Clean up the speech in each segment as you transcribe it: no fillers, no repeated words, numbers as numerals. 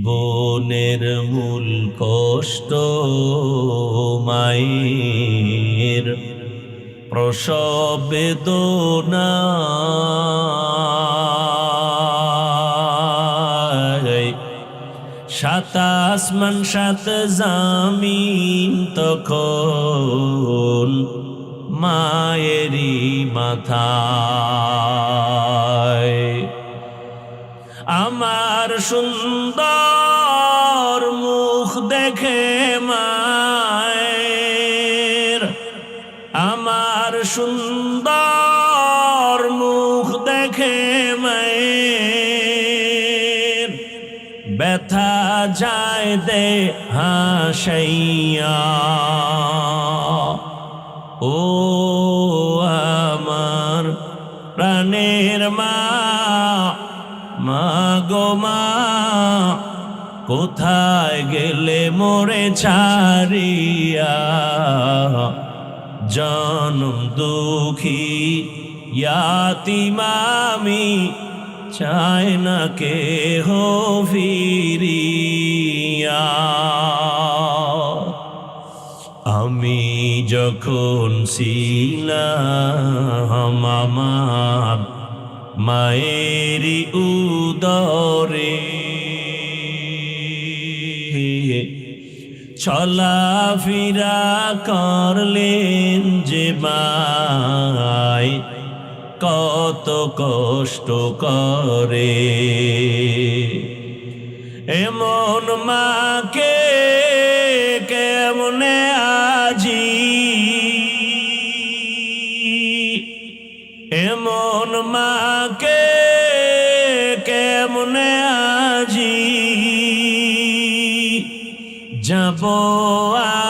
জীবনের মূল কষ্ট মায়ের প্রসব বেদনা, সাত আসমান সাত জামিন তখন মায়েরই মাথায়। আমার সুন্দর মুখ দেখে মায়ের, আমার সুন্দর মুখ দেখে মায়ের, ব্যথা যায় দে হাসাইয়া। ও আমার প্রাণের মা, মা গো মা, কোথায় গেলে মোরে ছাড়িয়া? জনম দুঃখী ইয়াতীম আমি, চায় না কেহ ফিরিয়া। আমি যখন ছিলাম আমার মায়েরই উদরে, চলাফেরা করলেন যে মায়, কত কষ্ট করে। এমন মাকে কেমনে আজি, এমন মাকে কেমনে আজি যাব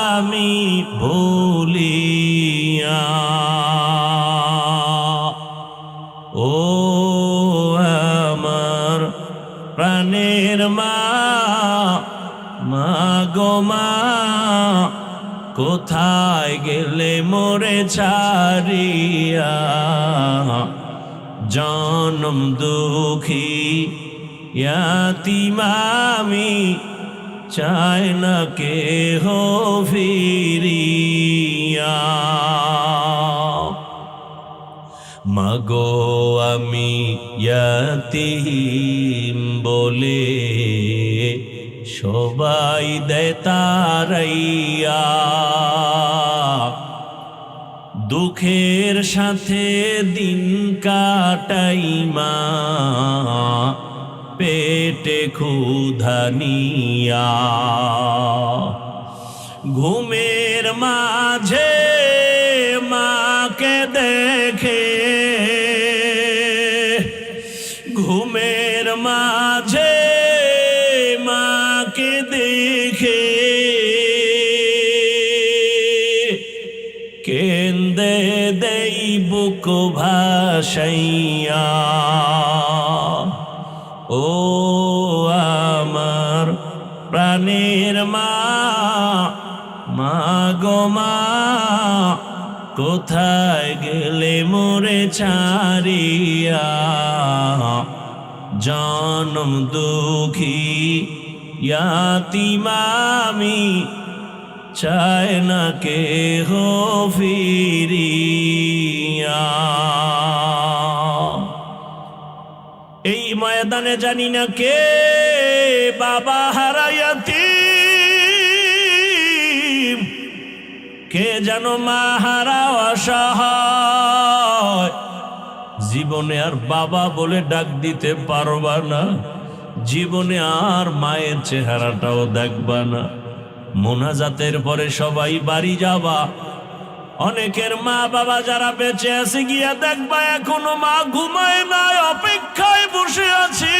আমি ভুলিয়া। ও আমার প্রাণের মা, মা গো মা, কোথায় গেলে মোরে ছাড়িয়া? জনম দুঃখী ইয়াতীম আমি, চায় না কেহ ফিরিয়া। মাগো আমি ইয়াতীম বলে সবাই দেয় তাড়াইয়া, দুঃখের সাথে দিন কাটাই মা, পেটে ক্ষুধা নিয়া। ঘুমের মাঝে মাকে দেখে, ঘুমের মাঝে মাকে দেখে, কেন্দে দেই বুক ভাসাইয়া। ও আমার প্রাণের মা, মা গো মা, কোথায় গেলে মোরে ছাড়িয়া? জনম দুঃখী ইয়াতীম আমি, চায় না কেহ ফিরিয়া। এই ময়দানে জানি না কে বাবা হারা ইয়াতীম, কে যেন মা হারা অসহায়। জীবনে আর বাবা বলে ডাক দিতে পারবা না, জীবনে আর মায়ের চেহারাটাও দেখবা না। মোনাজাতের পরে সবাই বাড়ি যাবা, অনেকের মা বাবা যারা বেঁচে আছে গিয়া দেখবা এখনো মা ঘুমায় নাই, অপেক্ষায় বসে আছি।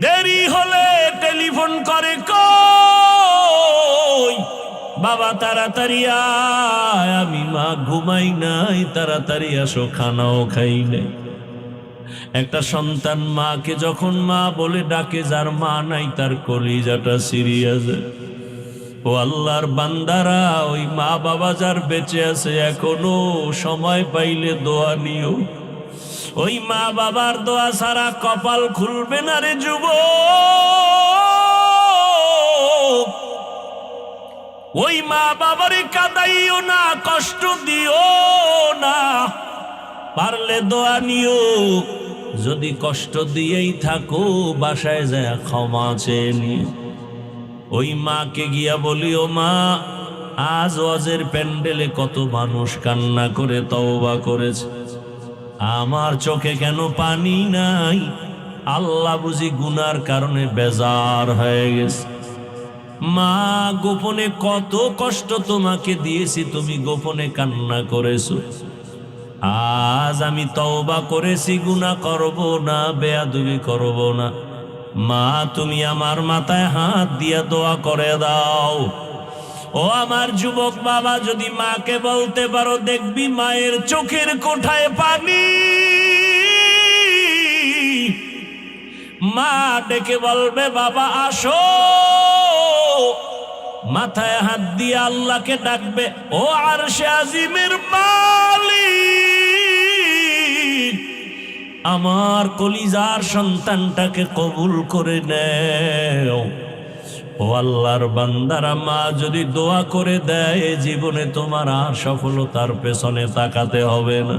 দেরি হলে টেলিফোন করে, কই বাবা তাড়াতাড়ি আয়, আমি মা ঘুমাই নাই, তাড়াতাড়ি আসো, খানাও খাই নাই। একটা সন্তান মাকে যখন মা বলে ডাকে, যার মা নাই তার কলিজাটা ছিঁড়িয়া যায়। ও আল্লাহর বান্দারা, ওই মা বাবা যার বেঁচে আছে এখনো সময় পাইলে দোয়া নিও। ওই মা বাবার দোয়া ছাড়া কপাল খুলবে না রে যুবক। ওই মা বাবারে কাঁদাইও না, কষ্ট দিও না, পারলে দোয়া নিও। যদি কষ্ট দিয়েই থাকো বাসায় যায় ক্ষমা চেয়ে নিও। ওই মাকে গিয়া বলিও, মা আজ ওয়াজের প্যান্ডেলে কত মানুষ কান্না করে তওবা করেছে, আমার চোখে কেন পানি নাই? আল্লাহ বুঝি গুনার কারণে বেজার হয়ে গেছে। মা গোপনে কত কষ্ট তোমাকে দিয়েছি, তুমি গোপনে কান্না করেছো। আজ আমি তওবা করেছি, গুনাহ করব না, বেয়াদবি করব না। মা তুমি আমার মাথায় হাত দিয়া দোয়া করে দাও। ও আমার যুবক বাবা, যদি মাকে বলতে পারো, দেখবি মায়ের চোখের কোঠায় পানি। মা ডেকে বলবে, বাবা আসো। মাথায় হাত দিয়ে আল্লাহকে ডাকবে, ও আরশে আজিমের মালিক, আমার কলিজার সন্তানটাকে কবুল করে নেও। ও আল্লাহর বান্দারা, মা যদি দোয়া করে দেয়, জীবনে তোমার আর সফলতার পেছনে তাকাতে হবে না।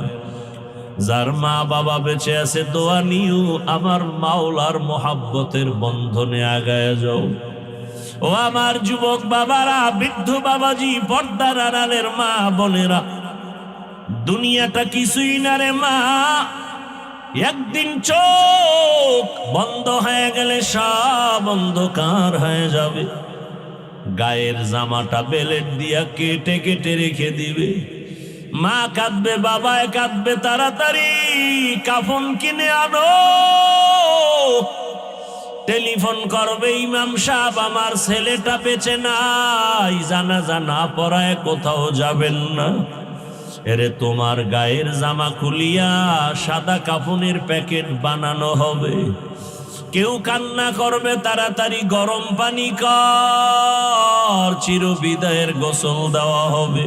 যার মা বাবা বেঁচে আছে, দোয়া নিও, আমার মাওলার মোহাব্বতের বন্ধনে আগায় যাও। ও আমার যুবক বাবারা, বৃদ্ধ বাবাজি, পর্দার আড়ালের মা বোনেরা, দুনিয়াটা কিছুই না রে মা। একদিন চোখ বন্ধ হয়ে গেলে সব অন্ধকার হয়ে যাবে। গায়ের জামাটা বেলেট দিয়া কেটে কেটে রেখে দিবে। মা কাঁদবে, বাবায় কাঁদবে, তাড়াতাড়ি কাফন কিনে আনো। টেলিফোন করবে, ইমাম সাহেব আমার ছেলেটা বেঁচে নাই, জানাজা না পড়ায় কোথাও যাবেন না। এরে তোমার গায়ের জামা খুলিয়া সাদা কাফনের প্যাকেট বানানো হবে। কেউ কান্না করবে, তাড়াতাড়ি গরম পানি কর, চিরবিদায়ের গোসল দেওয়া হবে।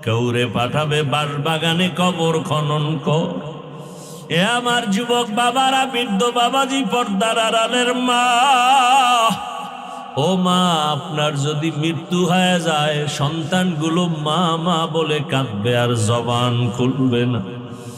কেউরে পাঠাবে বাঁশবাগানে কবর খনন কর। এ আমার যুবক বাবারা, বৃদ্ধ বাবাজি, পর্দার আড়ালের মা, ও মা, আপনার যদি মৃত্যু হয়ে যায়, সন্তানগুলো মা মা বলে কাঁদবে আর জবান খুলবে না।